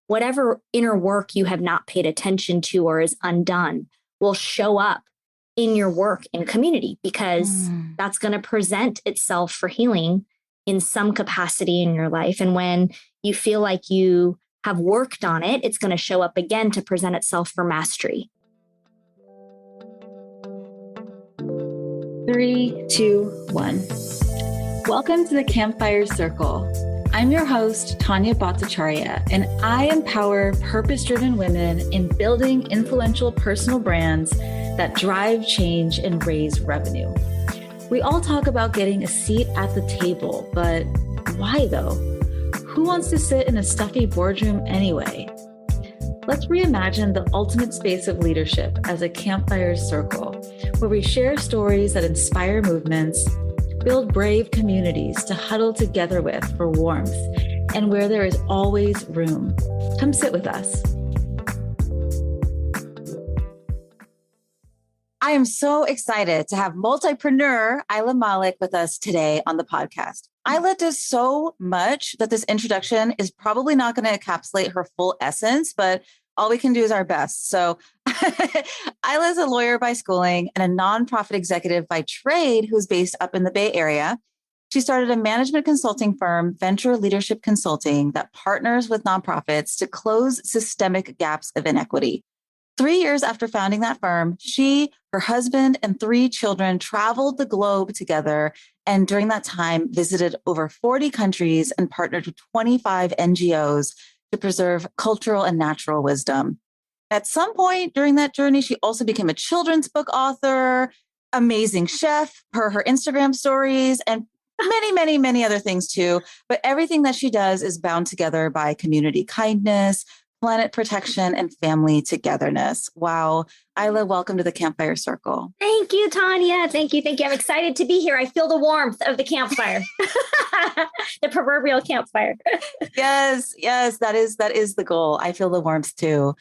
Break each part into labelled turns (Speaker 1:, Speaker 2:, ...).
Speaker 1: whatever inner work you have not paid attention to or is undone will show up in your work in community, because that's going to present itself for healing in some capacity in your life. And when you feel like you have worked on it, it's going to show up again to present itself for mastery.
Speaker 2: 3, 2, 1. Welcome to the Campfire Circle. I'm your host, Tanya Bhattacharya, and I empower purpose-driven women in building influential personal brands that drive change and raise revenue. We all talk about getting a seat at the table, but why though? Who wants to sit in a stuffy boardroom anyway? Let's reimagine the ultimate space of leadership as a campfire circle, where we share stories that inspire movements, build brave communities to huddle together with for warmth, and where there is always room. Come sit with us.
Speaker 3: I am so excited to have multipreneur Aila Malik with us today on the podcast. Aila does so much that this introduction is probably not going to encapsulate her full essence, but all we can do is our best. So Aila is a lawyer by schooling and a nonprofit executive by trade who's based up in the Bay Area. She started a management consulting firm, Venture Leadership Consulting, that partners with nonprofits to close systemic gaps of inequity. 3 years after founding that firm, she, her husband, and 3 children traveled the globe together, and during that time visited over 40 countries and partnered with 25 NGOs to preserve cultural and natural wisdom. At some point during that journey, she also became a children's book author, amazing chef per her Instagram stories, and many other things too. But everything that she does is bound together by community kindness, planet protection, and family togetherness. Wow. Aila, welcome to the Campfire Circle.
Speaker 1: Thank you, Tanya. Thank you. I'm excited to be here. I feel the warmth of the campfire, the proverbial campfire.
Speaker 3: Yes, that is the goal. I feel the warmth too.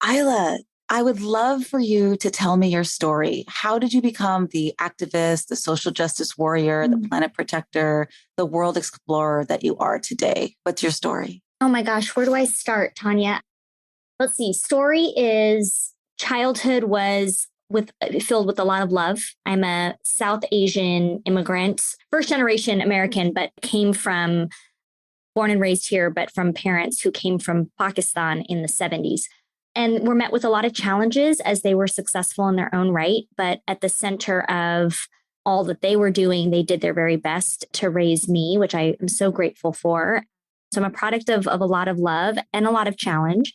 Speaker 3: Aila, I would love for you to tell me your story. How did you become the activist, the social justice warrior, the planet protector, the world explorer that you are today? What's your story?
Speaker 1: Oh my gosh, where do I start, Tanya? Let's see. Story is childhood was filled with a lot of love. I'm a South Asian immigrant, first generation American, but born and raised here, but from parents who came from Pakistan in the 70s. And were met with a lot of challenges as they were successful in their own right. But at the center of all that they were doing, they did their very best to raise me, which I am so grateful for. So I'm a product of a lot of love and a lot of challenge,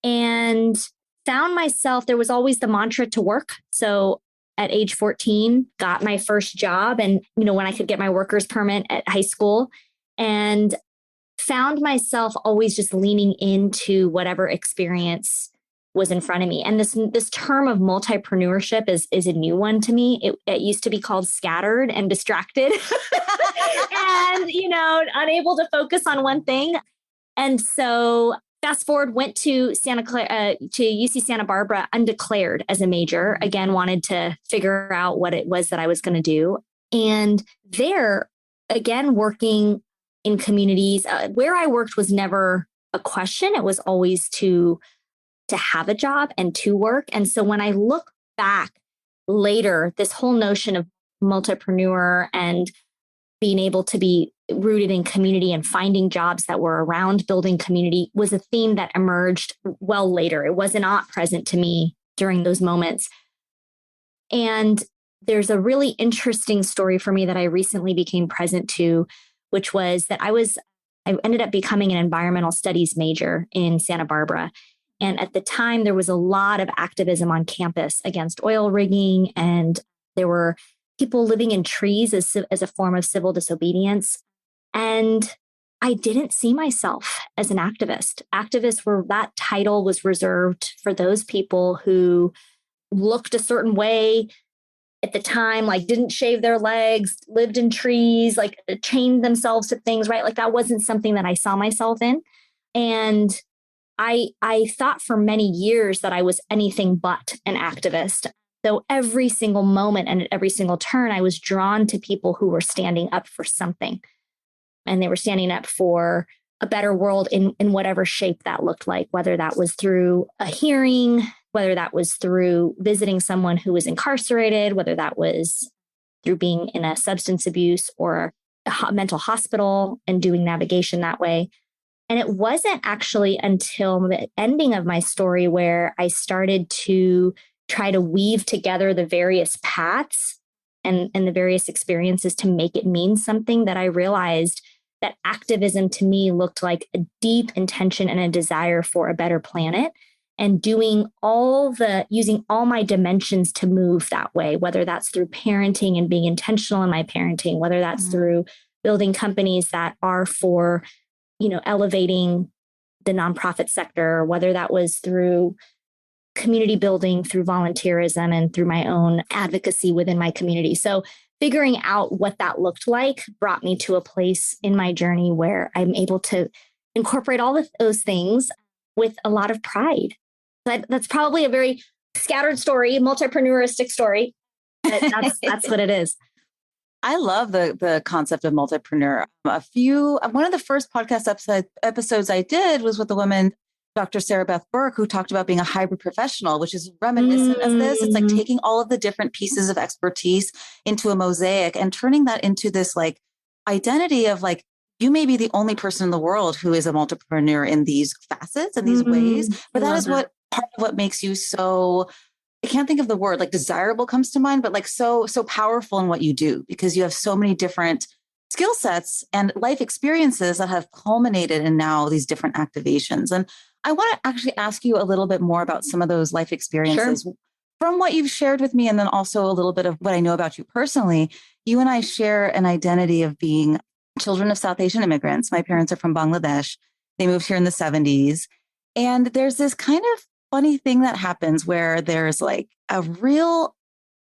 Speaker 1: and found myself, there was always the mantra to work. So at age 14, got my first job, and, when I could get my worker's permit at high school, and found myself always just leaning into whatever experience was in front of me. And this term of multipreneurship is a new one to me. It used to be called scattered and distracted and, unable to focus on one thing. And so fast forward, went to UC Santa Barbara undeclared as a major. Again, wanted to figure out what it was that I was going to do. And there, again, working in communities, where I worked was never a question. It was always to have a job and to work. And so when I look back later, this whole notion of multipreneur and being able to be rooted in community and finding jobs that were around building community was a theme that emerged well later. It was not present to me during those moments. And there's a really interesting story for me that I recently became present to, which was that I ended up becoming an environmental studies major in Santa Barbara. And at the time, there was a lot of activism on campus against oil rigging, and there were people living in trees as a form of civil disobedience. And I didn't see myself as an activist. That title was reserved for those people who looked a certain way at the time, like didn't shave their legs, lived in trees, like chained themselves to things, right? Like that wasn't something that I saw myself in. And I thought for many years that I was anything but an activist. So every single moment and at every single turn, I was drawn to people who were standing up for something. And they were standing up for a better world in whatever shape that looked like, whether that was through a hearing, whether that was through visiting someone who was incarcerated, whether that was through being in a substance abuse or a mental hospital and doing navigation that way. And it wasn't actually until the ending of my story where I started to try to weave together the various paths and the various experiences to make it mean something that I realized that activism to me looked like a deep intention and a desire for a better planet, and using all my dimensions to move that way, whether that's through parenting and being intentional in my parenting, whether that's through building companies that are for, elevating the nonprofit sector, whether that was through community building, through volunteerism, and through my own advocacy within my community. So figuring out what that looked like brought me to a place in my journey where I'm able to incorporate all of those things with a lot of pride. That's probably a very scattered story, multipreneuristic story, but that's what it is.
Speaker 3: I love the concept of multipreneur. One of the first podcast episodes I did was with a woman, Dr. Sarah Beth Burke, who talked about being a hybrid professional, which is reminiscent of this. It's like taking all of the different pieces of expertise into a mosaic and turning that into this like identity of like, you may be the only person in the world who is a multipreneur in these facets and these ways, but that is what part of what makes you so, I can't think of the word, like desirable comes to mind, but like so powerful in what you do, because you have so many different skill sets and life experiences that have culminated in now these different activations. And I want to actually ask you a little bit more about some of those life experiences. Sure. From what you've shared with me, and then also a little bit of what I know about you personally. You and I share an identity of being children of South Asian immigrants. My parents are from Bangladesh. They moved here in the 70s. And there's this kind of funny thing that happens where there's like a real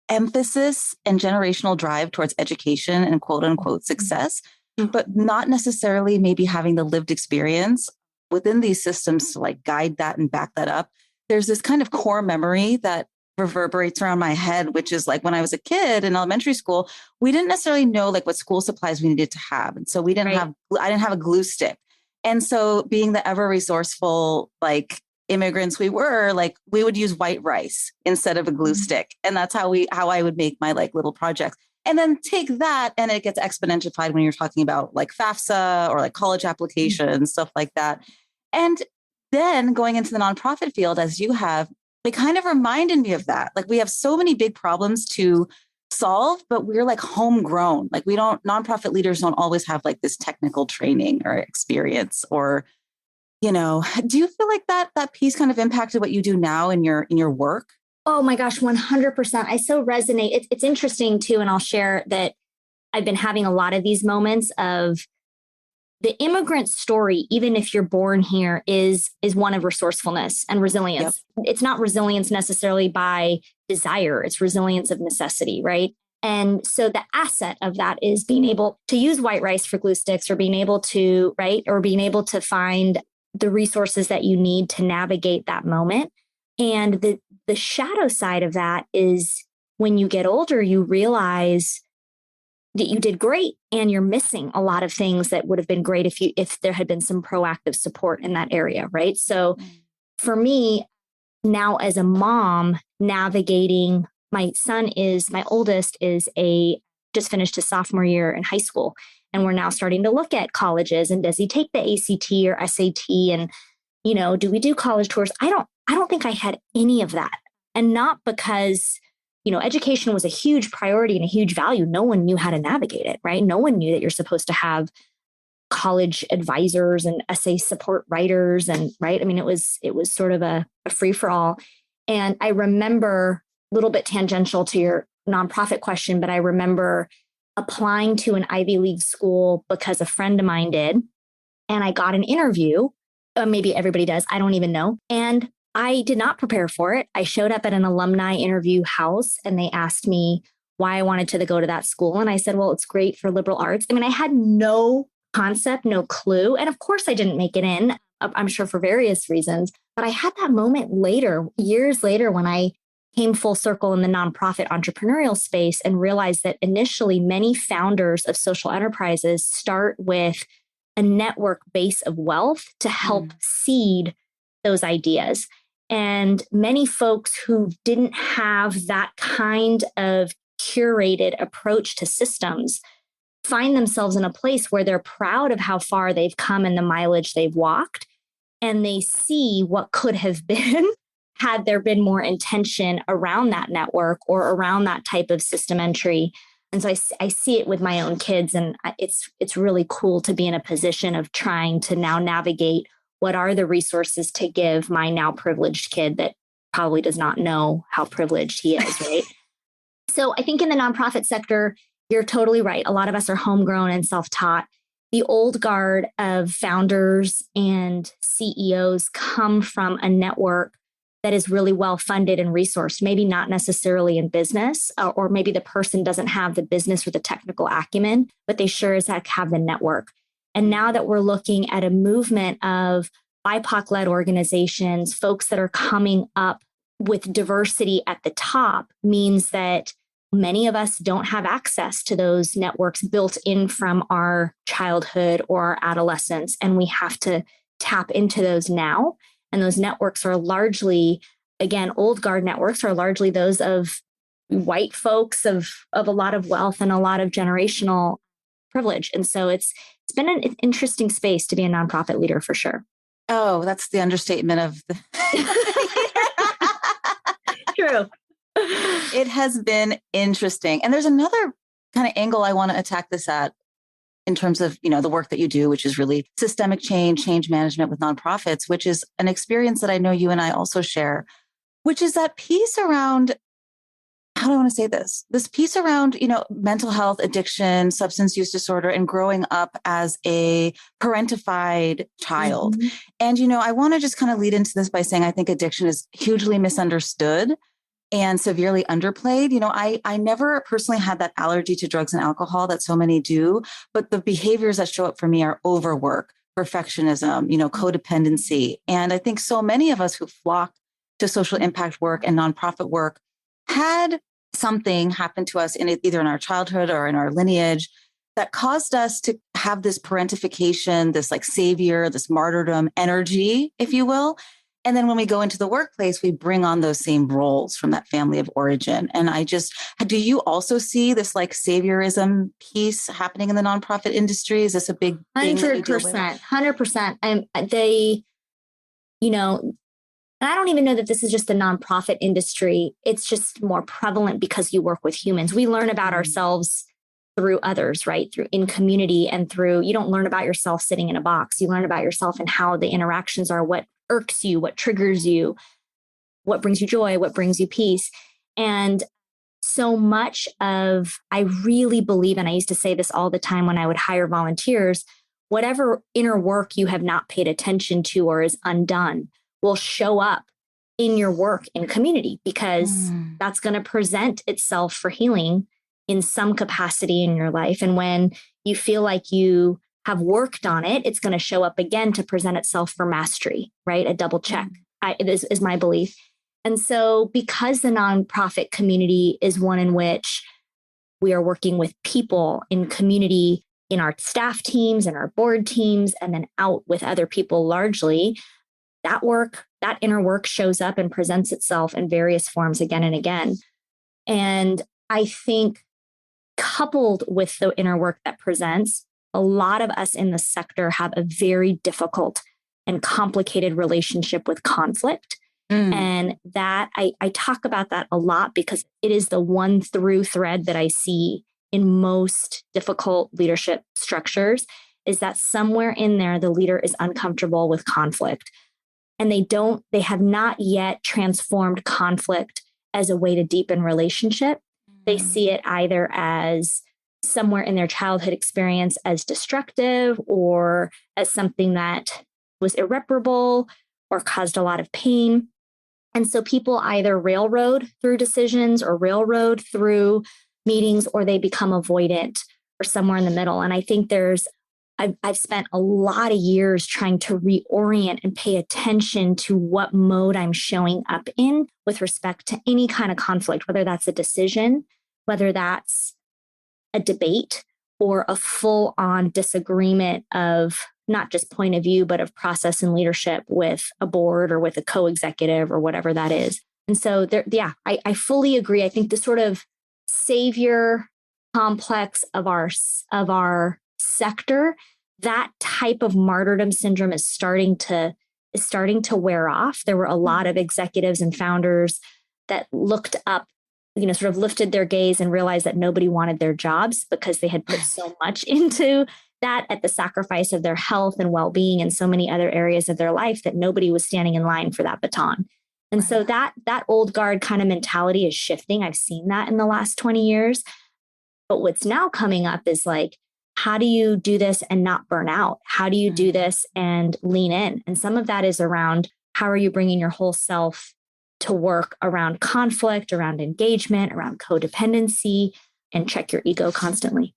Speaker 3: emphasis and generational drive towards education and quote unquote success, but not necessarily maybe having the lived experience within these systems to like guide that and back that up. There's this kind of core memory that reverberates around my head, which is like when I was a kid in elementary school, we didn't necessarily know like what school supplies we needed to have. And so I didn't have a glue stick. And so being the ever resourceful, like immigrants we were, like we would use white rice instead of a glue stick. And that's how I would make my like little projects. And then take that and it gets exponentified when you're talking about like FAFSA or like college applications, stuff like that. And then going into the nonprofit field, as you have, they kind of reminded me of that. Like we have so many big problems to solve, but we're like homegrown. Like nonprofit leaders don't always have like this technical training or experience or, do you feel like that piece kind of impacted what you do now in your work?
Speaker 1: Oh my gosh, 100%. I so resonate. It's interesting too. And I'll share that I've been having a lot of these moments of the immigrant story, even if you're born here, is one of resourcefulness and resilience. Yep. It's not resilience necessarily by desire. It's resilience of necessity, right? And so the asset of that is being able to use white rice for glue sticks or being able to, or being able to find the resources that you need to navigate that moment. And the shadow side of that is when you get older, you realize that you did great and you're missing a lot of things that would have been great if there had been some proactive support in that area, right? So for me, now as a mom, navigating, my oldest is just finished his sophomore year in high school. And we're now starting to look at colleges and does he take the ACT or SAT? And, do we do college tours? I don't think I had any of that. And not because, education was a huge priority and a huge value. No one knew how to navigate it, right? No one knew that you're supposed to have college advisors and essay support writers and right. I mean, it was sort of a free for all. And I remember a little bit tangential to your nonprofit question, but I remember applying to an Ivy League school because a friend of mine did. And I got an interview. Maybe everybody does. I don't even know. And I did not prepare for it. I showed up at an alumni interview house and they asked me why I wanted to go to that school. And I said, well, it's great for liberal arts. I mean, I had no concept, no clue. And of course I didn't make it in, I'm sure for various reasons. But I had that moment later, years later, when I came full circle in the nonprofit entrepreneurial space and realized that initially many founders of social enterprises start with a network base of wealth to help seed those ideas. And many folks who didn't have that kind of curated approach to systems find themselves in a place where they're proud of how far they've come and the mileage they've walked. And they see what could have been had there been more intention around that network or around that type of system entry. And so I see it with my own kids, and it's really cool to be in a position of trying to now navigate what are the resources to give my now privileged kid that probably does not know how privileged he is, right? So I think in the nonprofit sector, you're totally right. A lot of us are homegrown and self-taught. The old guard of founders and CEOs come from a network that is really well funded and resourced, maybe not necessarily in business, or maybe the person doesn't have the business or the technical acumen, but they sure as heck have the network. And now that we're looking at a movement of BIPOC-led organizations, folks that are coming up with diversity at the top, means that many of us don't have access to those networks built in from our childhood or our adolescence. And we have to tap into those now. And those networks are largely, again, old guard networks are largely those of white folks of a lot of wealth and a lot of generational privilege. And so it's been an interesting space to be a nonprofit leader for sure.
Speaker 3: Oh, that's the understatement of the
Speaker 1: True.
Speaker 3: It has been interesting. And there's another kind of angle I want to attack this at in terms of, the work that you do, which is really systemic change management with nonprofits, which is an experience that I know you and I also share, which is that piece around, how do I want to say this? This piece around, mental health, addiction, substance use disorder, and growing up as a parentified child. Mm-hmm. And, I want to just kind of lead into this by saying I think addiction is hugely misunderstood and severely underplayed. I never personally had that allergy to drugs and alcohol that so many do, but the behaviors that show up for me are overwork, perfectionism, codependency. And I think so many of us who flock to social impact work and nonprofit work had something happen to us either in our childhood or in our lineage that caused us to have this parentification, this like savior, this martyrdom energy, if you will. And then when we go into the workplace, we bring on those same roles from that family of origin. And do you also see this like saviorism piece happening in the nonprofit industry? Is this a big thing?
Speaker 1: 100%. And I don't even know that this is just the nonprofit industry. It's just more prevalent because you work with humans. We learn about ourselves through others, right? Through in community and you don't learn about yourself sitting in a box. You learn about yourself and how the interactions are, what irks you, what triggers you, what brings you joy, what brings you peace. And so much of, I really believe, and I used to say this all the time when I would hire volunteers, whatever inner work you have not paid attention to or is undone will show up in your work in community, because that's going to present itself for healing in some capacity in your life. And when you feel like you have worked on it, it's going to show up again to present itself for mastery, right? A double check is my belief. And so because the nonprofit community is one in which we are working with people in community, in our staff teams and our board teams, and then out with other people largely, that inner work shows up and presents itself in various forms again and again. And I think coupled with the inner work that presents, a lot of us in the sector have a very difficult and complicated relationship with conflict. And that I talk about that a lot because it is the one through thread that I see in most difficult leadership structures, is that somewhere in there, the leader is uncomfortable with conflict. And they have not yet transformed conflict as a way to deepen relationship. They see it either as somewhere in their childhood experience as destructive or as something that was irreparable or caused a lot of pain. And so people either railroad through decisions or railroad through meetings, or they become avoidant or somewhere in the middle. And I think I've spent a lot of years trying to reorient and pay attention to what mode I'm showing up in with respect to any kind of conflict, whether that's a decision, whether that's a debate, or a full-on disagreement of not just point of view, but of process and leadership with a board or with a co-executive or whatever that is. And so I fully agree. I think the sort of savior complex of our sector, that type of martyrdom syndrome is starting to wear off. There were a lot of executives and founders that looked up, sort of lifted their gaze and realized that nobody wanted their jobs because they had put so much into that at the sacrifice of their health and well-being and so many other areas of their life that nobody was standing in line for that baton. And so that old guard kind of mentality is shifting. I've seen that in the last 20 years. But what's now coming up is like, how do you do this and not burn out? How do you do this and lean in? And some of that is around how are you bringing your whole self to work around conflict, around engagement, around codependency, and check your ego constantly.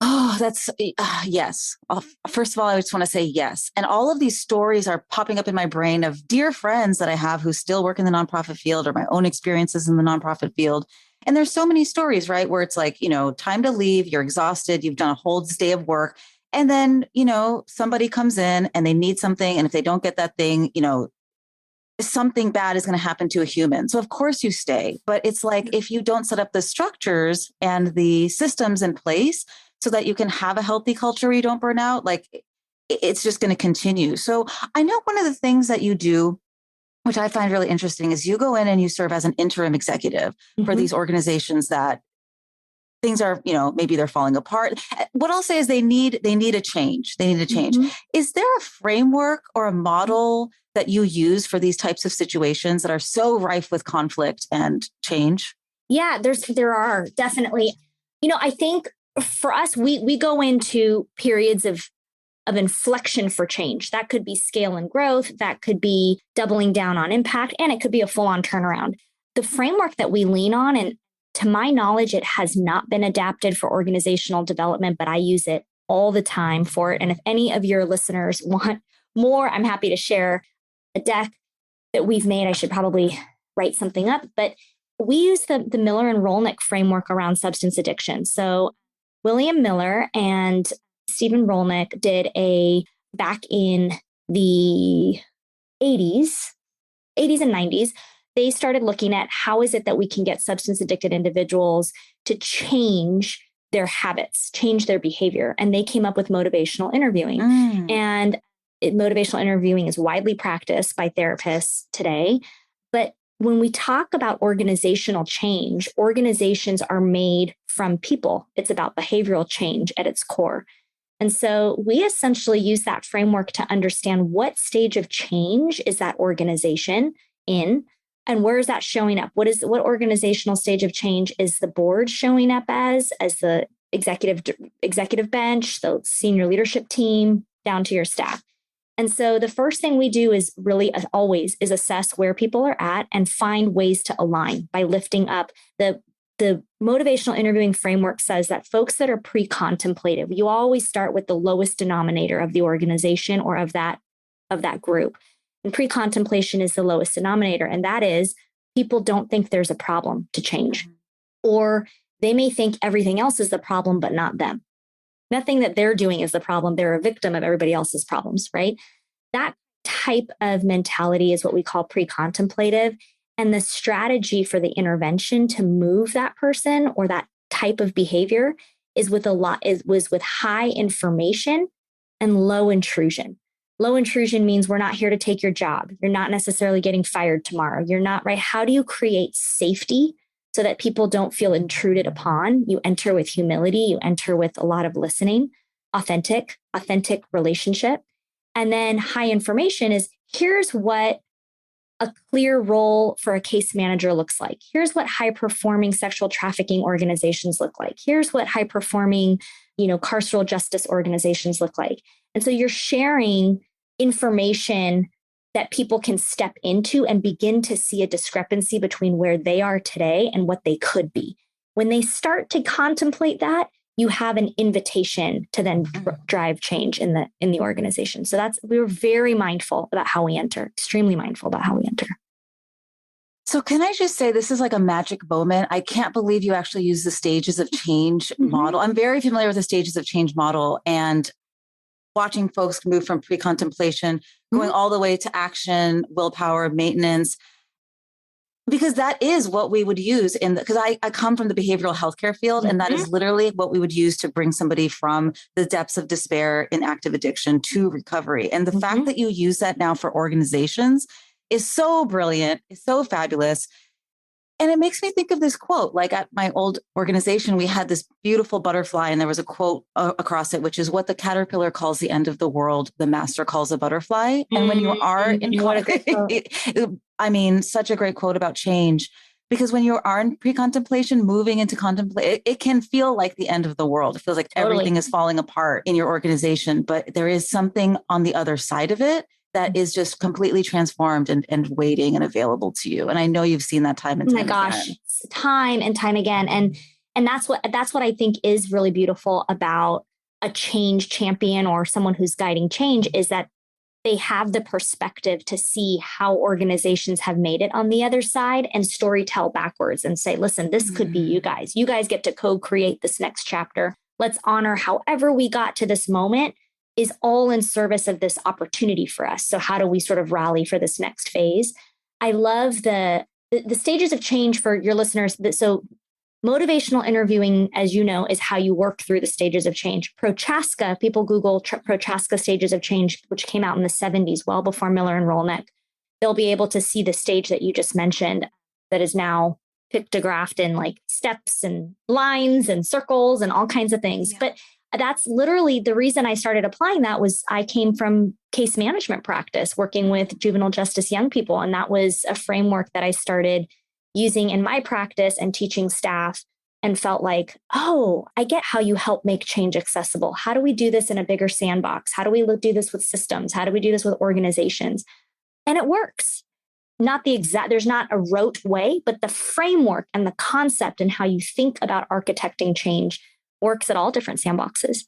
Speaker 3: Oh, that's yes. First of all, I just want to say yes. And all of these stories are popping up in my brain of dear friends that I have who still work in the nonprofit field or my own experiences in the nonprofit field. And there's so many stories, right? Where it's like, time to leave, you're exhausted, you've done a whole day of work. And then, somebody comes in and they need something. And if they don't get that thing, something bad is going to happen to a human. So of course you stay. But it's like, if you don't set up the structures and the systems in place so that you can have a healthy culture where you don't burn out, like it's just going to continue. So I know one of the things that you do, which I find really interesting, is you go in and you serve as an interim executive for these organizations that things are, maybe they're falling apart. What I'll say is they need a change. They need a change. Is there a framework or a model that you use for these types of situations that are so rife with conflict and change?
Speaker 1: Yeah, there are definitely. I think for us, we go into periods of inflection for change. That could be scale and growth. That could be doubling down on impact, and it could be a full-on turnaround. The framework that we lean on, and to my knowledge, it has not been adapted for organizational development, but I use it all the time for it. And if any of your listeners want more, I'm happy to share a deck that we've made. I should probably write something up, but we use the Miller and Rolnick framework around substance addiction. So William Miller and Stephen Rolnick did back in the 80s and 90s, they started looking at how is it that we can get substance addicted individuals to change their habits, change their behavior. And they came up with motivational interviewing. And motivational interviewing is widely practiced by therapists today. But when we talk about organizational change, organizations are made from people. It's about behavioral change at its core. And so we essentially use that framework to understand what stage of change is that organization in, and where is that showing up? What organizational stage of change is the board showing up as the executive bench, the senior leadership team, down to your staff. And so the first thing we do is really always is assess where people are at and find ways to align by lifting up. The motivational interviewing framework says that folks that are pre-contemplative, you always start with the lowest denominator of the organization or of that group. And pre-contemplation is the lowest denominator. And that is people don't think there's a problem to change, or they may think everything else is the problem, but not them. Nothing that they're doing is the problem. They're a victim of everybody else's problems, right? That type of mentality is what we call pre-contemplative. And the strategy for the intervention to move that person or that type of behavior was with high information and low intrusion. Low intrusion means we're not here to take your job. You're not necessarily getting fired tomorrow. You're not, right? How do you create safety so that people don't feel intruded upon? You enter with humility. You enter with a lot of listening, authentic relationship. And then high information is here's what a clear role for a case manager looks like. Here's what high-performing sexual trafficking organizations look like. Here's what high-performing, carceral justice organizations look like. And so you're sharing information that people can step into and begin to see a discrepancy between where they are today and what they could be. When they start to contemplate that, you have an invitation to then drive change in the organization. So we're very mindful about how we enter, extremely mindful about how we enter.
Speaker 3: So can I just say, this is like a magic moment. I can't believe you actually use the stages of change model. I'm very familiar with the stages of change model. And watching folks move from pre-contemplation, going all the way to action, willpower, maintenance, because that is what we would use because I come from the behavioral healthcare field, and that is literally what we would use to bring somebody from the depths of despair in active addiction to recovery. And the fact that you use that now for organizations is so brilliant, is so fabulous. And it makes me think of this quote, like at my old organization, we had this beautiful butterfly and there was a quote across it, which is what the caterpillar calls the end of the world, the master calls a butterfly. And when you are in, I mean, such a great quote about change, because when you are in pre-contemplation, moving into contemplate, it can feel like the end of the world. It feels like everything is falling apart in your organization, but there is something on the other side of it that is just completely transformed and waiting and available to you. And I know you've seen that time and time again.
Speaker 1: Time and time again. And that's what I think is really beautiful about a change champion or someone who's guiding change, is that they have the perspective to see how organizations have made it on the other side and storytell backwards and say, listen, this could be you guys. You guys get to co-create this next chapter. Let's honor however we got to this moment is all in service of this opportunity for us. So how do we sort of rally for this next phase? I love the stages of change for your listeners. So motivational interviewing, as you know, is how you work through the stages of change. Prochaska, people Google Prochaska stages of change, which came out in the 70s, well before Miller and Rolnick. They'll be able to see the stage that you just mentioned that is now pictographed in like steps and lines and circles and all kinds of things. Yeah. But that's literally the reason I started applying that was I came from case management practice, working with juvenile justice young people. And that was a framework that I started using in my practice and teaching staff, and felt like, oh, I get how you help make change accessible. How do we do this in a bigger sandbox? How do we do this with systems? How do we do this with organizations? And it works. There's not a rote way, but the framework and the concept and how you think about architecting change works at all different sandboxes.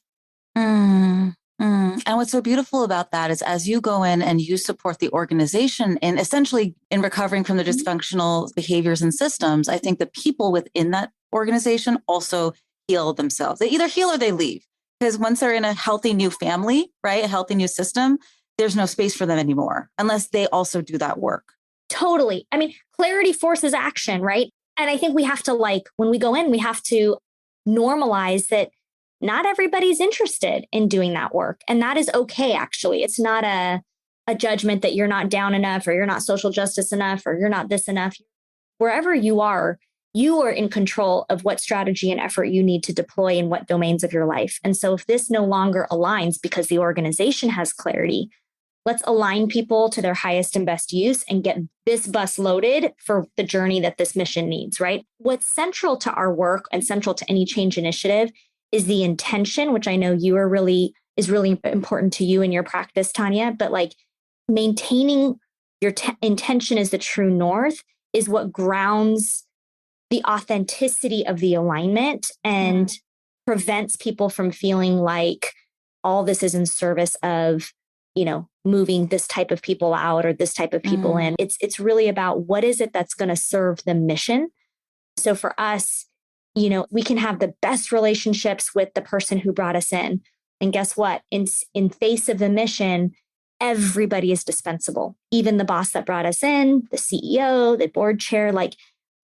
Speaker 3: And what's so beautiful about that is as you go in and you support the organization and essentially in recovering from the dysfunctional behaviors and systems, I think the people within that organization also heal themselves. They either heal or they leave, because once they're in a healthy new family, right, a healthy new system, there's no space for them anymore unless they also do that work.
Speaker 1: Totally. I mean, clarity forces action, right? And I think we have to, when we go in, we have to normalize that not everybody's interested in doing that work. And that is okay, actually. It's not a judgment that you're not down enough or you're not social justice enough or you're not this enough. Wherever you are in control of what strategy and effort you need to deploy in what domains of your life. And so if this no longer aligns because the organization has clarity, let's align people to their highest and best use and get this bus loaded for the journey that this mission needs, right? What's central to our work and central to any change initiative is the intention, which I know is really important to you in your practice, Tanya, but maintaining your intention as the true north is what grounds the authenticity of the alignment and prevents people from feeling like all this is in service of, moving this type of people out or this type of people in. It's really about what is it that's going to serve the mission. So for us, we can have the best relationships with the person who brought us in. And guess what? In face of the mission, everybody is dispensable. Even the boss that brought us in, the CEO, the board chair,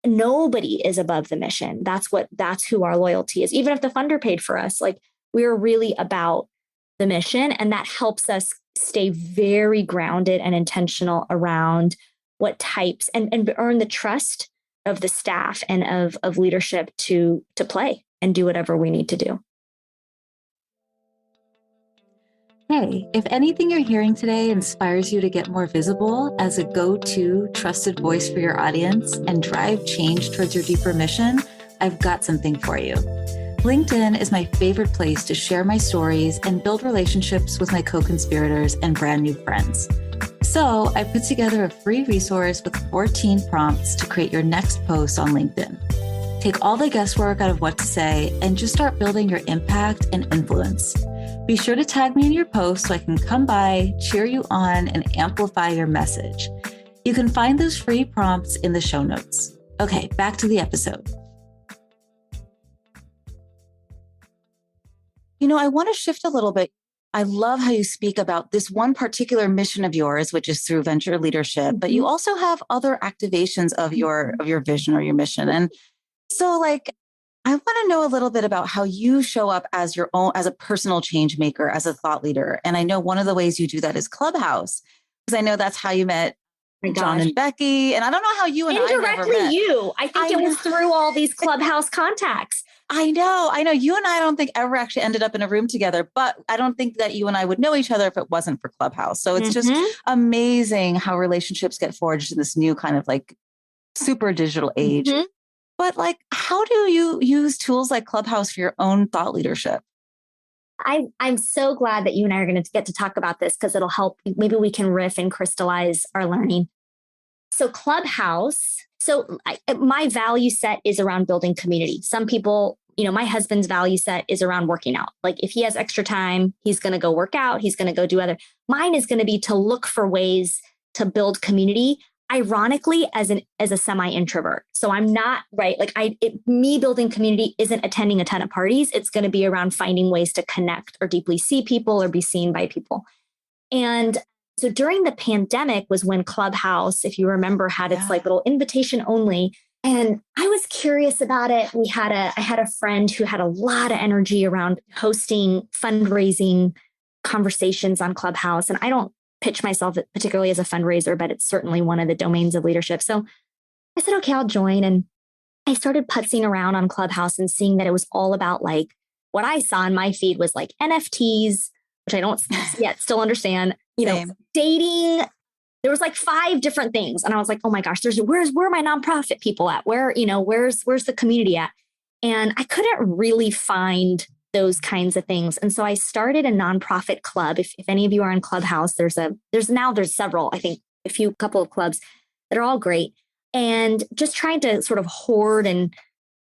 Speaker 1: nobody is above the mission. That's who our loyalty is. Even if the funder paid for us, we're really about the mission. And that helps us stay very grounded and intentional around what types and earn the trust of the staff and of leadership to play and do whatever we need to do.
Speaker 2: Hey, if anything you're hearing today inspires you to get more visible as a go-to trusted voice for your audience and drive change towards your deeper mission, I've got something for you. LinkedIn is my favorite place to share my stories and build relationships with my co-conspirators and brand new friends. So I put together a free resource with 14 prompts to create your next post on LinkedIn. Take all the guesswork out of what to say and just start building your impact and influence. Be sure to tag me in your post so I can come by, cheer you on, and amplify your message. You can find those free prompts in the show notes. Okay, back to the episode.
Speaker 3: I want to shift a little bit. I love how you speak about this one particular mission of yours, which is through venture leadership, but you also have other activations of your vision or your mission. And so like, I want to know a little bit about how you show up as your own, as a personal change maker, as a thought leader. And I know one of the ways you do that is Clubhouse, because I know that's how you met John and Becky. And I don't know how you and
Speaker 1: indirectly
Speaker 3: I met.
Speaker 1: you. I think it was through all these Clubhouse contacts.
Speaker 3: I know. You and I don't think ever actually ended up in a room together, but I don't think that you and I would know each other if it wasn't for Clubhouse. So it's just amazing how relationships get forged in this new kind of like super digital age. But like, how do you use tools like Clubhouse for your own thought leadership?
Speaker 1: I'm so glad that you and I are going to get to talk about this because it'll help. Maybe we can riff and crystallize our learning. So Clubhouse, my value set is around building community. Some people, my husband's value set is around working out. Like if he has extra time, he's going to go work out. He's going to go do other. Mine is going to be to look for ways to build community. Ironically, as a semi-introvert. So I'm not right. Like me building community isn't attending a ton of parties. It's going to be around finding ways to connect or deeply see people or be seen by people. And so during the pandemic was when Clubhouse, if you remember, had its like little invitation only. And I was curious about it. I had a friend who had a lot of energy around hosting fundraising conversations on Clubhouse. And I don't pitch myself particularly as a fundraiser, but it's certainly one of the domains of leadership. So I said, okay, I'll join. And I started putzing around on Clubhouse and seeing that it was all about like what I saw in my feed was like NFTs, which I don't yet still understand, dating. There was like 5 different things. And I was like, oh my gosh, where are my nonprofit people at? Where's the community at? And I couldn't really find those kinds of things. And so I started a nonprofit club. If any of you are in Clubhouse, there's several, I think couple of clubs that are all great. And just trying to sort of hoard and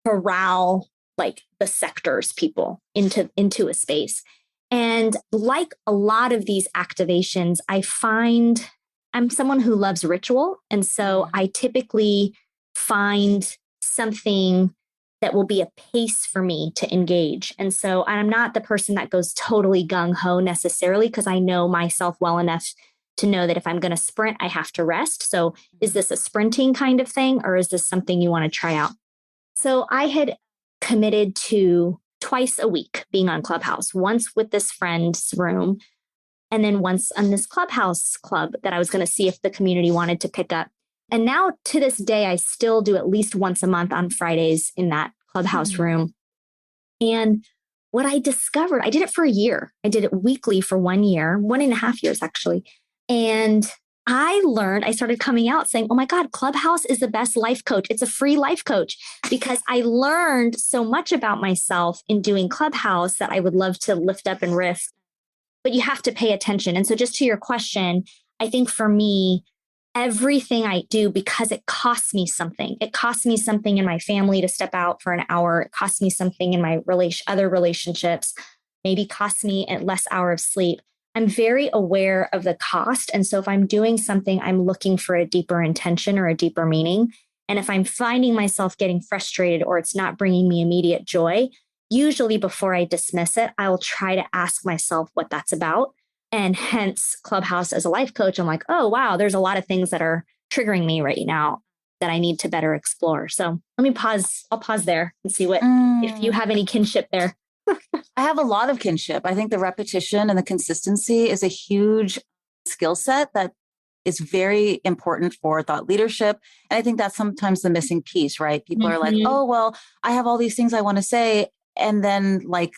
Speaker 1: corral like the sectors people into a space. And like a lot of these activations, I find I'm someone who loves ritual. And so I typically find something that will be a pace for me to engage. And so I'm not the person that goes totally gung-ho necessarily, because I know myself well enough to know that if I'm going to sprint, I have to rest. So is this a sprinting kind of thing, or is this something you want to try out? So I had committed to twice a week being on Clubhouse, once with this friend's room, and then once on this Clubhouse club that I was going to see if the community wanted to pick up. And now to this day, I still do at least once a month on Fridays in that Clubhouse room. And what I discovered, I did it for a year. I did it weekly for 1 year, 1.5 years actually. And I started coming out saying, oh my God, Clubhouse is the best life coach. It's a free life coach, because I learned so much about myself in doing Clubhouse that I would love to lift up and riff, but you have to pay attention. And so just to your question, I think for me, everything I do, because it costs me something. It costs me something in my family to step out for an hour. It costs me something in my other relationships, maybe costs me a less hour of sleep. I'm very aware of the cost. And so if I'm doing something, I'm looking for a deeper intention or a deeper meaning. And if I'm finding myself getting frustrated or it's not bringing me immediate joy, usually before I dismiss it, I will try to ask myself what that's about. And hence Clubhouse as a life coach, I'm like, oh, wow, there's a lot of things that are triggering me right now that I need to better explore. So let me pause. I'll pause there and see if you have any kinship there.
Speaker 3: I have a lot of kinship. I think the repetition and the consistency is a huge skill set that is very important for thought leadership. And I think that's sometimes the missing piece, right? People are like, oh, well, I have all these things I want to say. And then like,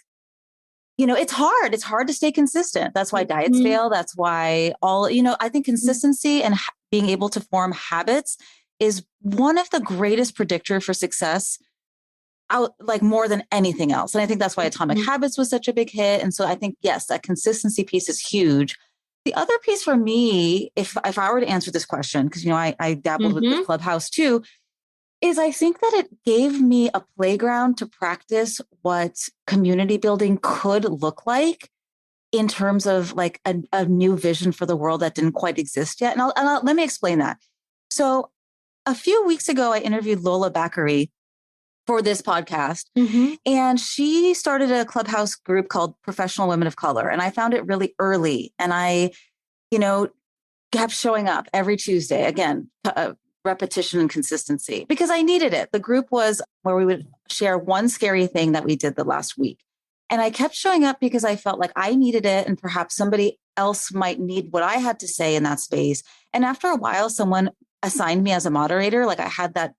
Speaker 3: it's hard. It's hard to stay consistent. That's why diets fail. That's why I think consistency and being able to form habits is one of the greatest predictor for success out, like more than anything else. And I think that's why Atomic Habits was such a big hit. And so I think, yes, that consistency piece is huge. The other piece for me, if I were to answer this question, because, I dabbled with Clubhouse too, is I think that it gave me a playground to practice what community building could look like in terms of like a new vision for the world that didn't quite exist yet. And let me explain that. So a few weeks ago, I interviewed Lola Bakary, for this podcast. And she started a Clubhouse group called Professional Women of Color. And I found it really early. And I, kept showing up every Tuesday. Again, repetition and consistency because I needed it. The group was where we would share one scary thing that we did the last week. And I kept showing up because I felt like I needed it and perhaps somebody else might need what I had to say in that space. And after a while, someone assigned me as a moderator. Like I had that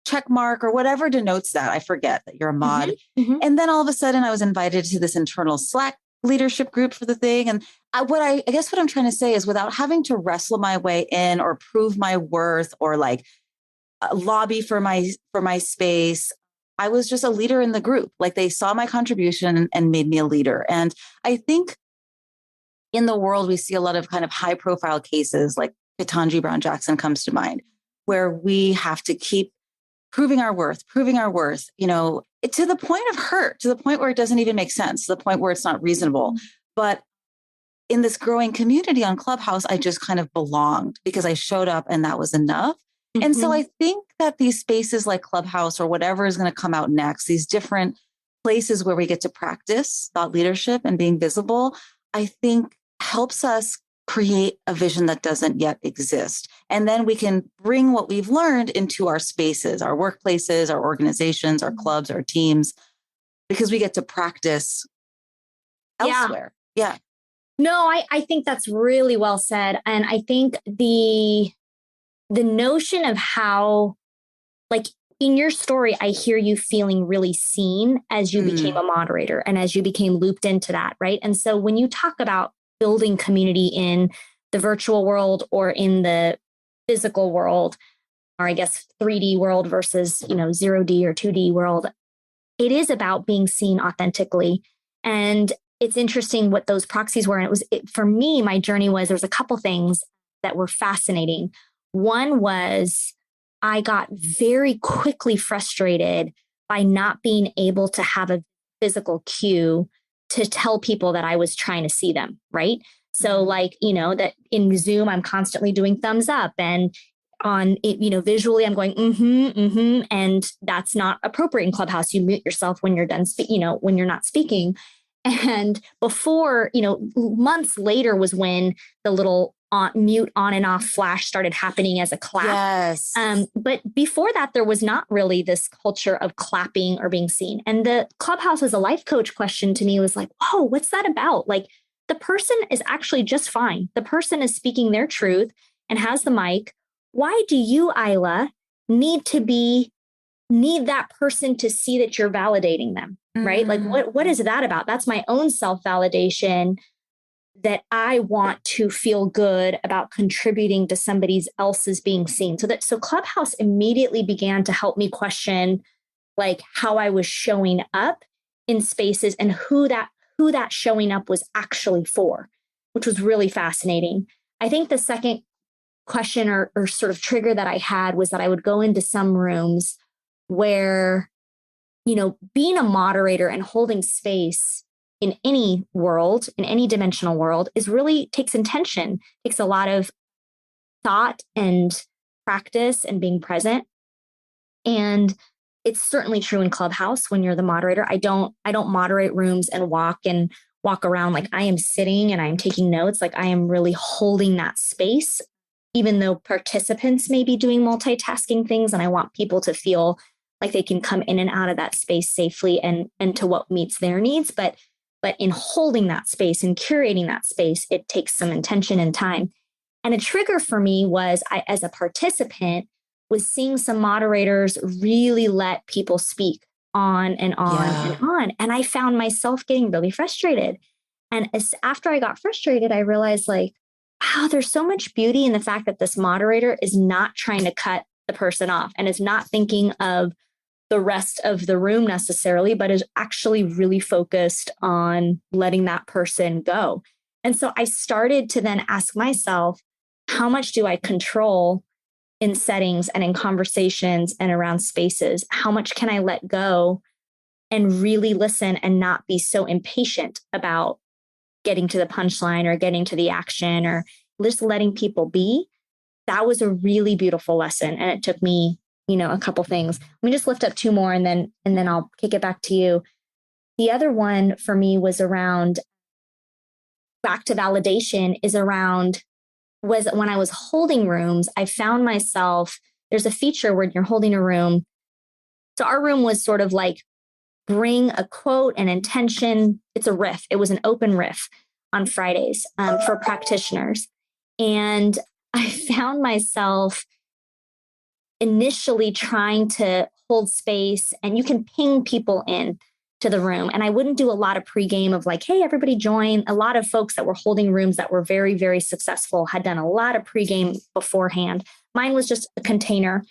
Speaker 3: check mark or whatever denotes that. I forget that you're a mod. And then all of a sudden I was invited to this internal Slack leadership group for the thing. And I guess what I'm trying to say is without having to wrestle my way in or prove my worth or like lobby for my space, I was just a leader in the group. Like they saw my contribution and made me a leader. And I think in the world, we see a lot of kind of high profile cases like Ketanji Brown Jackson comes to mind, where we have to keep proving our worth, to the point of hurt, to the point where it doesn't even make sense, to the point where it's not reasonable. But in this growing community on Clubhouse, I just kind of belonged because I showed up and that was enough. And so I think that these spaces like Clubhouse or whatever is going to come out next, these different places where we get to practice thought leadership and being visible, I think helps us create a vision that doesn't yet exist. And then we can bring what we've learned into our spaces, our workplaces, our organizations, our clubs, our teams, because we get to practice elsewhere. Yeah.
Speaker 1: No, I think that's really well said. And I think the notion of how, like in your story, I hear you feeling really seen as you became a moderator and as you became looped into that, right? And so when you talk about building community in the virtual world or in the physical world, or I guess 3D world versus, 0D or 2D world, it is about being seen authentically. And it's interesting what those proxies were. And for me, my journey was, there's a couple things that were fascinating. One was I got very quickly frustrated by not being able to have a physical cue to tell people that I was trying to see them, right? So that in Zoom, I'm constantly doing thumbs up and on it, visually I'm going, and that's not appropriate in Clubhouse. You mute yourself when you're done, when you're not speaking. And before, months later was when the little mute on and off flash started happening as a clap.
Speaker 3: Yes.
Speaker 1: But before that, there was not really this culture of clapping or being seen. And the Clubhouse as a life coach question to me was like, whoa, what's that about? Like the person is actually just fine. The person is speaking their truth and has the mic. Why do you, Aila, need that person to see that you're validating them? Right? Like what is that about? That's my own self-validation that I want to feel good about contributing to somebody else's being seen. So Clubhouse immediately began to help me question like how I was showing up in spaces and who that showing up was actually for, which was really fascinating. I think the second question or sort of trigger that I had was that I would go into some rooms where, being a moderator and holding space in any world, in any dimensional world, takes intention, takes a lot of thought and practice and being present. And it's certainly true in Clubhouse when you're the moderator. I don't moderate rooms and walk around like I am sitting and I'm taking notes. Like I am really holding that space, even though participants may be doing multitasking things. And I want people to feel like they can come in and out of that space safely and to what meets their needs. But in holding that space and curating that space, it takes some intention and time. And a trigger for me was I, as a participant, was seeing some moderators really let people speak on and on and on. And I found myself getting really frustrated. And after I got frustrated, I realized like, wow, there's so much beauty in the fact that this moderator is not trying to cut the person off and is not thinking of the rest of the room necessarily, but is actually really focused on letting that person go. And so I started to then ask myself, how much do I control in settings and in conversations and around spaces? How much can I let go and really listen and not be so impatient about getting to the punchline or getting to the action or just letting people be? That was a really beautiful lesson. And it took me a couple things. Let me just lift up two more and then I'll kick it back to you. The other one for me was around back to validation was when I was holding rooms, I found myself, there's a feature where you're holding a room. So our room was sort of like bring a quote, an intention. It's a riff. It was an open riff on Fridays for practitioners. And I found myself initially trying to hold space, and you can ping people in to the room. And I wouldn't do a lot of pregame of like, hey, everybody join. A lot of folks that were holding rooms that were very, very successful had done a lot of pregame beforehand. Mine was just a container.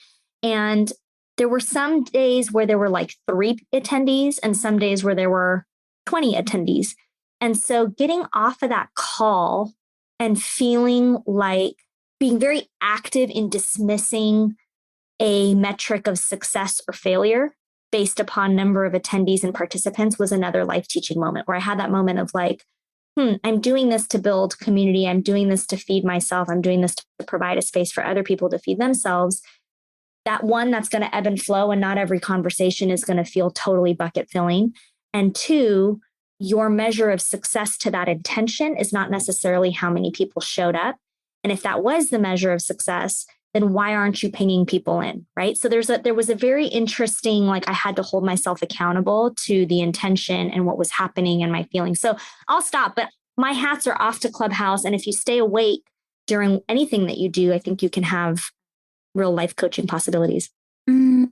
Speaker 1: And there were some days where there were like 3 attendees and some days where there were 20 attendees. And so getting off of that call and feeling like being very active in dismissing a metric of success or failure based upon number of attendees and participants was another life teaching moment where I had that moment of like, I'm doing this to build community. I'm doing this to feed myself. I'm doing this to provide a space for other people to feed themselves. That one, that's going to ebb and flow, and not every conversation is going to feel totally bucket filling. And 2, your measure of success to that intention is not necessarily how many people showed up. And if that was the measure of success, then why aren't you pinging people in, right? So there was a very interesting, like I had to hold myself accountable to the intention and what was happening and my feelings. So I'll stop, but my hats are off to Clubhouse. And if you stay awake during anything that you do, I think you can have real life coaching possibilities.
Speaker 3: Oh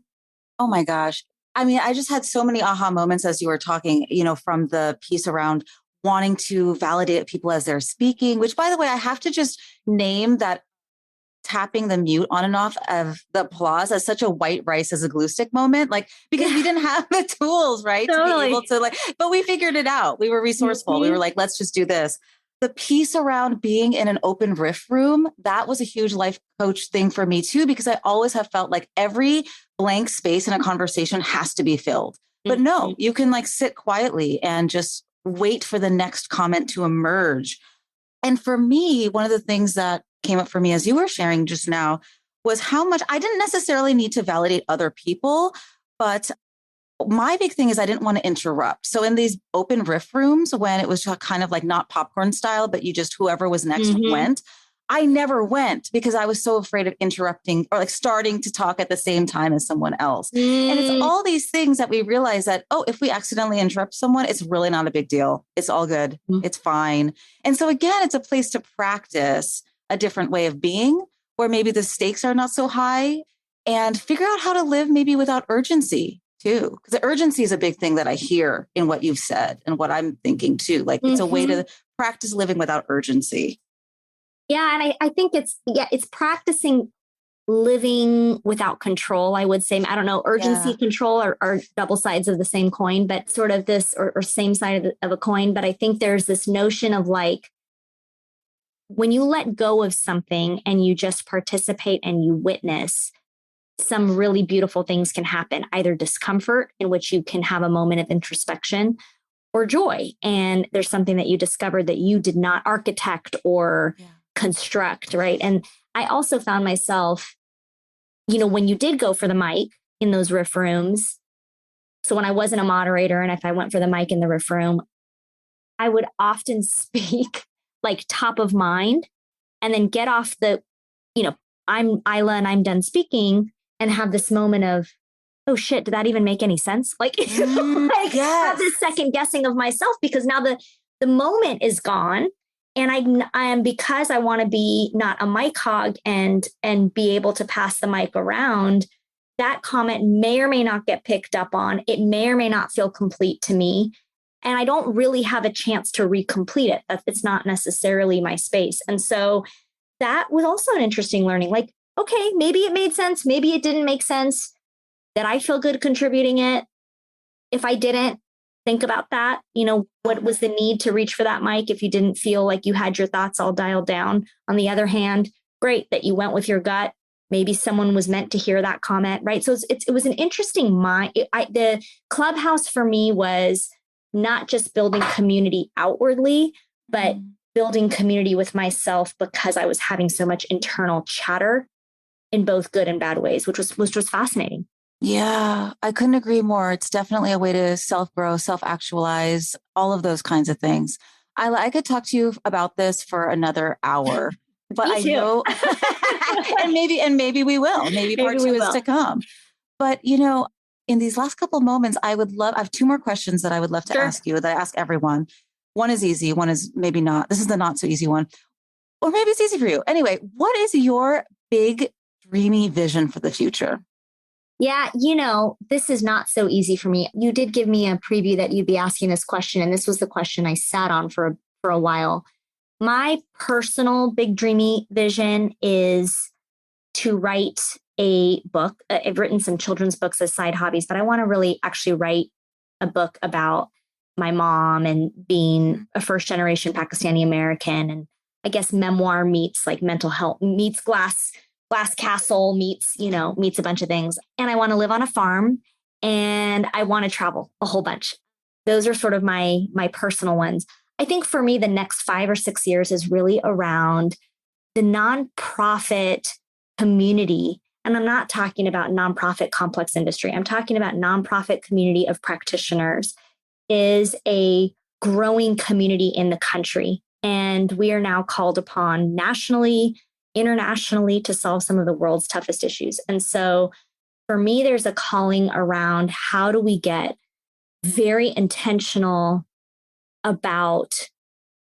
Speaker 3: my gosh. I mean, I just had so many aha moments as you were talking, from the piece around wanting to validate people as they're speaking, which by the way, I have to just name that tapping the mute on and off of the applause as such a white rice as a glue stick moment, like, because we didn't have the tools, right?
Speaker 1: Totally.
Speaker 3: To be able to but we figured it out. We were resourceful. We were like, let's just do this. The piece around being in an open riff room, that was a huge life coach thing for me too, because I always have felt like every blank space in a conversation has to be filled. But no, you can like sit quietly and just wait for the next comment to emerge. And for me, one of the things that came up for me as you were sharing just now was how much I didn't necessarily need to validate other people, but my big thing is I didn't want to interrupt. So in these open riff rooms, when it was just kind of like not popcorn style, but you just whoever was next went, I never went because I was so afraid of interrupting or like starting to talk at the same time as someone else. And it's all these things that we realize that, if we accidentally interrupt someone, it's really not a big deal. It's all good. It's fine. And so again, it's a place to practice a different way of being where maybe the stakes are not so high and figure out how to live maybe without urgency too. Because the urgency is a big thing that I hear in what you've said and what I'm thinking too. Like it's a way to practice living without urgency.
Speaker 1: Yeah. And I think it's practicing living without control, I would say. I don't know, urgency, control are double sides of the same coin, but sort of this or same side of a coin. But I think there's this notion of like, when you let go of something and you just participate and you witness, some really beautiful things can happen, either discomfort in which you can have a moment of introspection or joy. And there's something that you discovered that you did not architect or construct, right? And I also found myself, when you did go for the mic in those riff rooms, so when I wasn't a moderator and if I went for the mic in the riff room, I would often speak like top of mind and then get off I'm Aila and I'm done speaking and have this moment of, oh shit, did that even make any sense? Like, have this second guessing of myself because now the moment is gone. And I am, because I want to be not a mic hog and be able to pass the mic around, that comment may or may not get picked up on. It may or may not feel complete to me. And I don't really have a chance to recomplete it. It's not necessarily my space. And so that was also an interesting learning. Like, okay, maybe it made sense. Maybe it didn't make sense. Did I feel good contributing it? If I didn't, think about that. What was the need to reach for that mic if you didn't feel like you had your thoughts all dialed down? On the other hand, great that you went with your gut. Maybe someone was meant to hear that comment, right? So it was an interesting mind. The Clubhouse for me was not just building community outwardly, but building community with myself because I was having so much internal chatter in both good and bad ways, which was fascinating.
Speaker 3: Yeah, I couldn't agree more. It's definitely a way to self-grow, self-actualize, all of those kinds of things. I could talk to you about this for another hour, but
Speaker 1: Me
Speaker 3: I
Speaker 1: too.
Speaker 3: know, and maybe we will. Maybe part two is to come. But in these last couple of moments, I have two more questions that I would love to ask you that I ask everyone. One is easy, one is maybe not. This is the not so easy one. Or maybe it's easy for you. Anyway, what is your big dreamy vision for the future?
Speaker 1: Yeah, this is not so easy for me. You did give me a preview that you'd be asking this question, and this was the question I sat on for a while. My personal big dreamy vision is to write a book. I've written some children's books as side hobbies, but I want to really actually write a book about my mom and being a first generation Pakistani American. And I guess memoir meets like mental health, meets glass castle, meets a bunch of things. And I want to live on a farm, and I want to travel a whole bunch. Those are sort of my personal ones. I think for me, the next 5 or 6 years is really around the nonprofit community. And I'm not talking about nonprofit complex industry. I'm talking about nonprofit community of practitioners is a growing community in the country. And we are now called upon nationally, internationally to solve some of the world's toughest issues. And so for me, there's a calling around how do we get very intentional about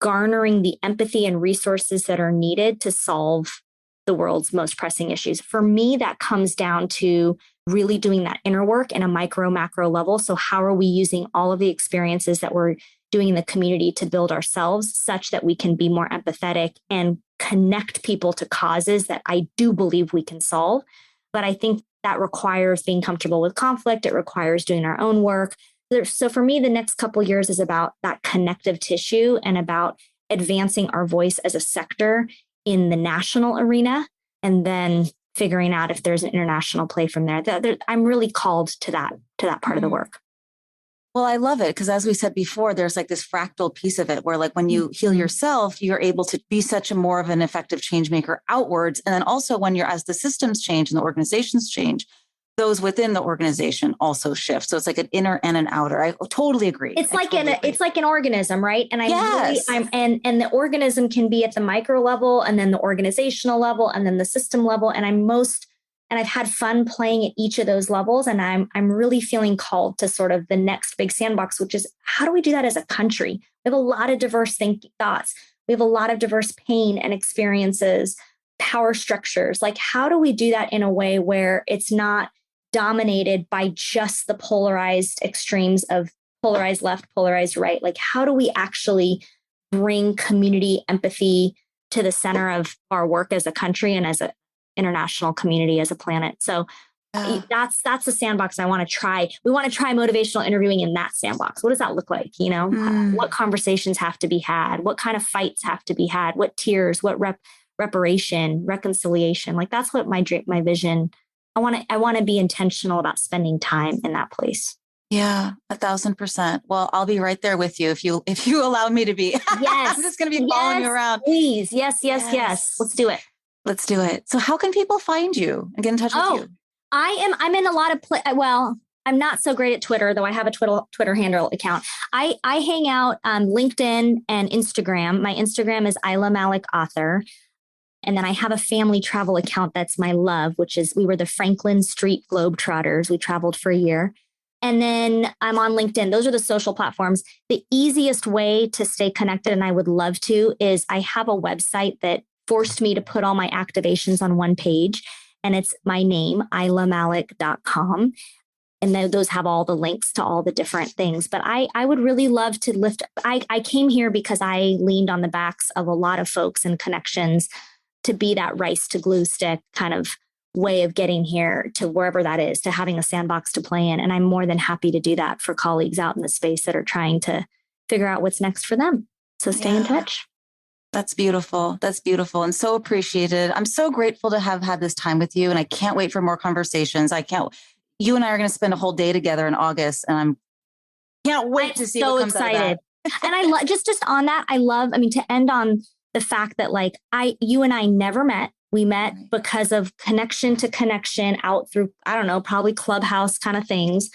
Speaker 1: garnering the empathy and resources that are needed to solve the world's most pressing issues. For me, that comes down to really doing that inner work in a micro, macro level. So how are we using all of the experiences that we're doing in the community to build ourselves such that we can be more empathetic and connect people to causes that I do believe we can solve. But I think that requires being comfortable with conflict. It requires doing our own work. So for me, the next couple of years is about that connective tissue and about advancing our voice as a sector in the national arena, and then figuring out if there's an international play from there. I'm really called to that part of the work.
Speaker 3: Well, I love it because as we said before, there's like this fractal piece of it where like when you heal yourself, you're able to be such a more of an effective change maker outwards. And then also when as the systems change and the organizations change, those within the organization also shift. So it's like an inner and an outer. I totally agree.
Speaker 1: It's like an organism, right? And and the organism can be at the micro level, and then the organizational level, and then the system level. And I've had fun playing at each of those levels. And I'm really feeling called to sort of the next big sandbox, which is how do we do that as a country? We have a lot of diverse thoughts. We have a lot of diverse pain and experiences, power structures. Like, how do we do that in a way where it's not dominated by just the polarized extremes of polarized left, polarized right? Like, how do we actually bring community empathy to the center of our work as a country and as an international community, as a planet? So that's the sandbox I want to try. We want to try motivational interviewing in that sandbox. What does that look like? What conversations have to be had? What kind of fights have to be had? What tears? What reparation, reconciliation? Like, that's what my vision. I want to be intentional about spending time in that place.
Speaker 3: Yeah, 1,000%. Well, I'll be right there with you if you allow me to be.
Speaker 1: Yes.
Speaker 3: I'm just going to be following you around.
Speaker 1: Please. Yes. Let's do it.
Speaker 3: Let's do it. So how can people find you and get in touch with you?
Speaker 1: I'm in a lot of well, I'm not so great at Twitter, though I have a Twitter handle account. I hang out on LinkedIn and Instagram. My Instagram is Aila Malik author. And then I have a family travel account that's my love, which is we were the Franklin Street Globetrotters. We traveled for a year. And then I'm on LinkedIn. Those are the social platforms. The easiest way to stay connected, and I would love to, is I have a website that forced me to put all my activations on one page. And it's my name, ailamalik.com. And those have all the links to all the different things. But I would really love to lift. I came here because I leaned on the backs of a lot of folks and connections to be that rice to glue stick kind of way of getting here to wherever that is, to having a sandbox to play in. And I'm more than happy to do that for colleagues out in the space that are trying to figure out what's next for them. So stay in touch.
Speaker 3: That's beautiful. That's beautiful and so appreciated. I'm so grateful to have had this time with you, and I can't wait for more conversations. You and I are going to spend a whole day together in August, and can't wait to see
Speaker 1: so
Speaker 3: what comes
Speaker 1: excited.
Speaker 3: out of that.
Speaker 1: And I love just on that. To end on the fact that you and I never met. We met because of connection to connection out through, I don't know, probably Clubhouse kind of things.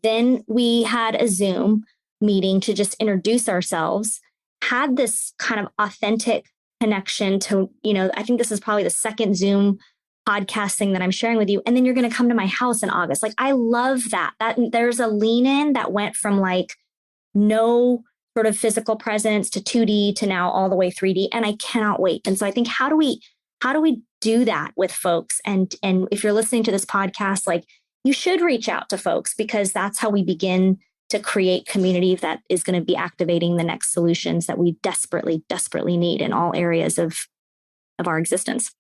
Speaker 1: Then we had a Zoom meeting to just introduce ourselves, had this kind of authentic connection to, I think this is probably the second Zoom podcast thing that I'm sharing with you. And then you're going to come to my house in August. Like, I love that there's a lean in that went from like no sort of physical presence to 2D to now all the way 3D. And I cannot wait. And so I think, how do we do that with folks? And if you're listening to this podcast, like, you should reach out to folks, because that's how we begin to create community that is going to be activating the next solutions that we desperately, desperately need in all areas of our existence.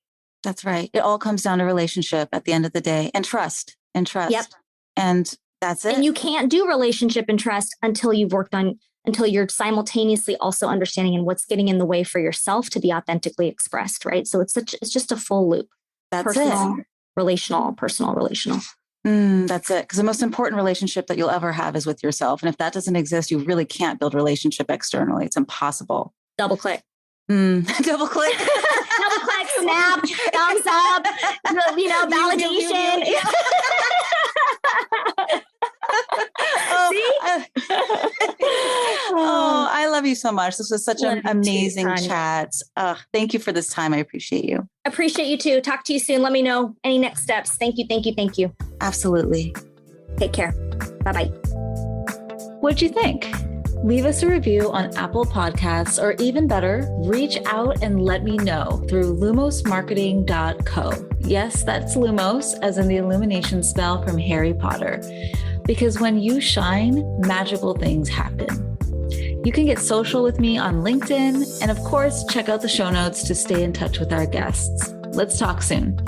Speaker 3: That's right. It all comes down to relationship at the end of the day, and trust.
Speaker 1: Yep.
Speaker 3: And that's it.
Speaker 1: And you can't do relationship and trust until you're simultaneously also understanding and what's getting in the way for yourself to be authentically expressed, right? So it's just a full loop.
Speaker 3: That's
Speaker 1: personal,
Speaker 3: it.
Speaker 1: Relational, personal, relational.
Speaker 3: That's it. Because the most important relationship that you'll ever have is with yourself. And if that doesn't exist, you really can't build relationship externally. It's impossible.
Speaker 1: Double click.
Speaker 3: Double click.
Speaker 1: Double click, snap, thumbs up, validation.
Speaker 3: I love you so much. This was such an amazing chat. Thank you for this time. I appreciate you.
Speaker 1: Appreciate you too. Talk to you soon. Let me know any next steps. Thank you. Thank you. Thank you.
Speaker 3: Absolutely.
Speaker 1: Take care. Bye-bye.
Speaker 2: What'd you think? Leave us a review on Apple Podcasts, or even better, reach out and let me know through lumosmarketing.co. Yes, that's Lumos, as in the illumination spell from Harry Potter. Because when you shine, magical things happen. You can get social with me on LinkedIn, and of course, check out the show notes to stay in touch with our guests. Let's talk soon.